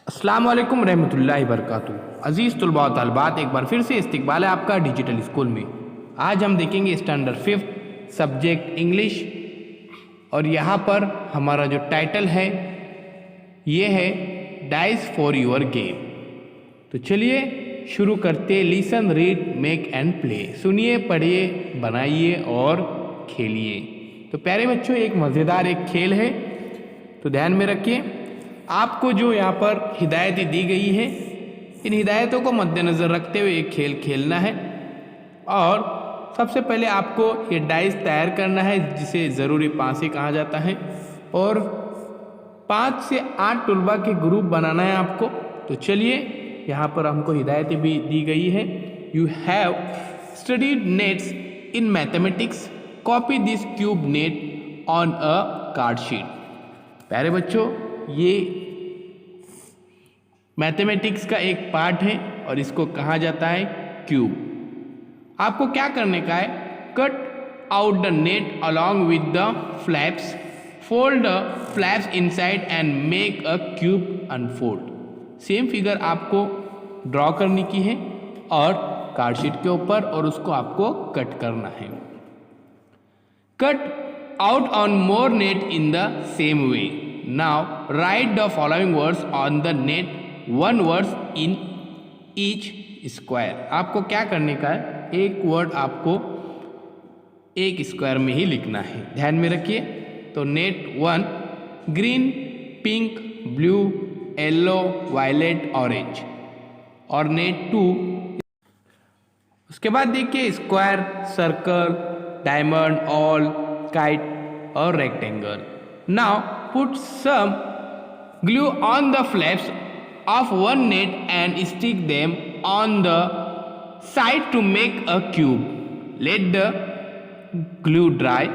अस्सलाम वालेकुम रहमतुल्लाहि बरकातुहू। अज़ीज़ तुलबा व तालिबात, एक बार फिर से इस्तकबाल है आपका डिजिटल स्कूल में। आज हम देखेंगे स्टैंडर्ड 5 सब्जेक्ट इंग्लिश, और यहाँ पर हमारा जो टाइटल है ये है डाइस फॉर योर गेम। तो चलिए शुरू करते। Listen, read, make and play. सुनिए, पढ़िए, बनाइए और खेलिए। तो प्यारे बच्चों, एक मज़ेदार एक खेल है, तो ध्यान में रखिए। आपको जो यहाँ पर हिदायतें दी गई है, इन हिदायतों को मद्देनज़र रखते हुए एक खेल खेलना है। और सबसे पहले आपको ये डाइस तैयार करना है, जिसे ज़रूरी पासे कहा जाता है, और 5 से 8 टुलबा के ग्रुप बनाना है आपको। तो चलिए, यहाँ पर हमको हिदायतें भी दी गई है। You have studied nets in mathematics, copy this cube net on a card sheet. प्यारे बच्चों, ये मैथमेटिक्स का एक पार्ट है और इसको कहा जाता है क्यूब। आपको क्या करने का है? Cut out the net along with the flaps, fold the flaps inside and make a cube unfold. Same figure आपको ड्रॉ करने की है और कार्डशीट के ऊपर, और उसको आपको कट करना है। Cut out on more net in the same way. Now write the following words on the net, one word in each square. आपको क्या करने का है? एक वर्ड आपको एक स्क्वायर में ही लिखना है, ध्यान में रखिए। तो net 1 green, pink, blue, yellow, violet, orange, और नेट 2, उसके बाद देखिए square, circle, diamond, all, kite और rectangle. Now put some glue on the flaps of one net and stick them on the side to make a cube. Let the glue dry.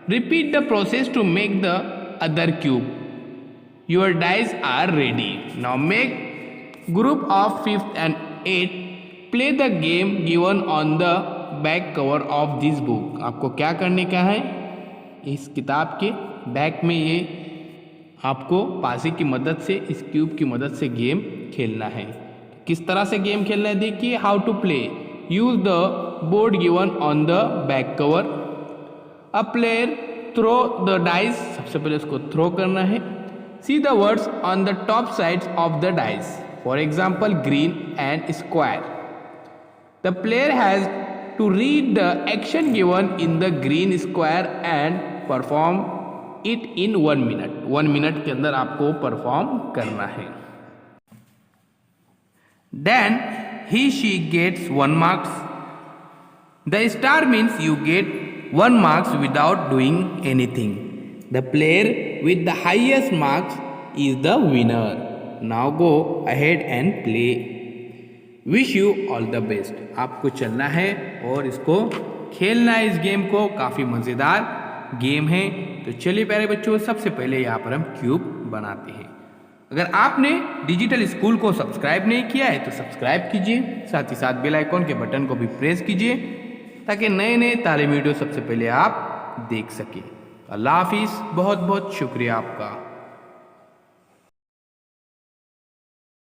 Repeat the process to make the other cube. Your dice are ready. Now make group of 5th and 8th play the game given on the back cover of this book. आपको क्या करने का है? इस किताब के back में ये आपको पासे की मदद से, इस क्यूब की मदद से गेम खेलना है। किस तरह से गेम खेलना है देखिए। How to play. Use the board given on the back cover. A player throw the dice. सबसे पहले उसको थ्रो करना है। See the words on the top sides of the dice, for example green and square. The player has to read the action given in the green square and perform it in 1 minute. 1 minute के अंदर आपको perform करना है। Then she gets 1 marks. The star means you get 1 marks without doing anything. The player with the highest marks is the winner. Now go ahead and play. Wish you all the best. आपको चलना है और इसको खेलना है। इस game को काफ़ी मज़ेदार गेम है। तो चलिए प्यारे बच्चों, सबसे पहले यहाँ पर हम क्यूब बनाते हैं। अगर आपने डिजिटल स्कूल को सब्सक्राइब नहीं किया है तो सब्सक्राइब कीजिए, साथ ही साथ बेल आइकॉन के बटन को भी प्रेस कीजिए, ताकि नए नए तालीमी वीडियो सबसे पहले आप देख सकें। अल्लाह हाफिज़। बहुत बहुत शुक्रिया आपका।